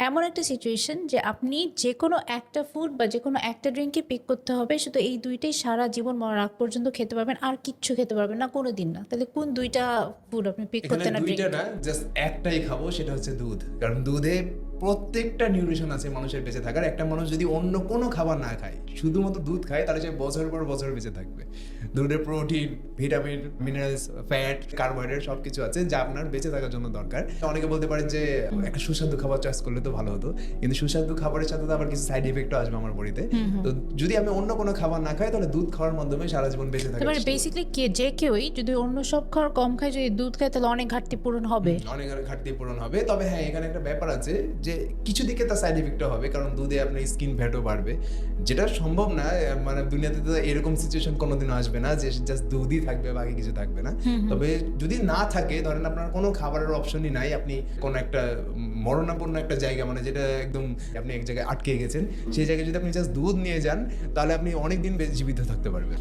এমন একটা সিচুয়েশন যে আপনি যেকোনো একটা ফুড বা যেকোনো একটা ড্রিঙ্কই পিক করতে হবে, শুধু এই ২ টাই সারা জীবন মরার আগ পর্যন্ত খেতে পারবেন, আর কিচ্ছু খেতে পারবেন না কোনোদিন না। তাহলে কোন ২ টা ফুড আপনি পিক এখানে করতেন, আর দুইটা ড্রিঙ্ক? না, জাস্ট একটাই খাবো, সেটা হচ্ছে দুধ। কারণ দুধে প্রত্যেকটা নিউট্রিশন আছে মানুষের বেঁচে থাকার। একটা মানুষ যদি অন্য কোনো খাবার না খায়, শুধুমাত্র দুধ খায়, তাহলে সে বছর পর বছর বেঁচে থাকবে। দুধে protein, vitamin, minerals, fat, carbohydrate সব কিছু আছে যা আপনার বেঁচে থাকার জন্য দরকার। অনেকে বলতে পারেন যে একটা সুস্বাদু খাবার চয়েস করলে তো ভালো হতো, কিন্তু সুস্বাদু খাবারের সাথে তো আবার কিছু সাইড ইফেক্টও আসবে আমার বডিতে। তো যদি আমি অন্য কোনো খাবার না খাই, তাহলে দুধ খাওয়ার মাধ্যমে সারা জীবন বেঁচে থাকার মানে চেষ্টা করব। বেসিক্যালি যে কেউই যদি অন্য সব খাবার কম খায়, যদি দুধ খায়, তাহলে অনেক ঘাটতি পূরণ হবে। অনেক ঘাটতি পূরণ হবে। তবে হ্যাঁ, এখানে একটা ব্যাপার আছে যে কিছু দিকে তার সাইড ইফেক্টও হবে, কারণ দুধে আপনার স্কিন ফ্যাটও বাড়বে, যেটা সম্ভব না। মানে দুনিয়াতে তো এরকম সিচুয়েশন কোনোদিনও আসবে না যে জাস্ট দুধই থাকবে, বাকি কিছু থাকবে না। তবে যদি না থাকে, ধরেন আপনার কোনো খাবারের অপশনই নাই, আপনি কোনো একটা মরণাপন্ন একটা জায়গা, মানে যেটা একদম আপনি এক জায়গায় আটকে গেছেন, সেই জায়গায় যদি আপনি জাস্ট দুধ নিয়ে যান, তাহলে আপনি অনেক দিন জীবিত থাকতে পারবেন।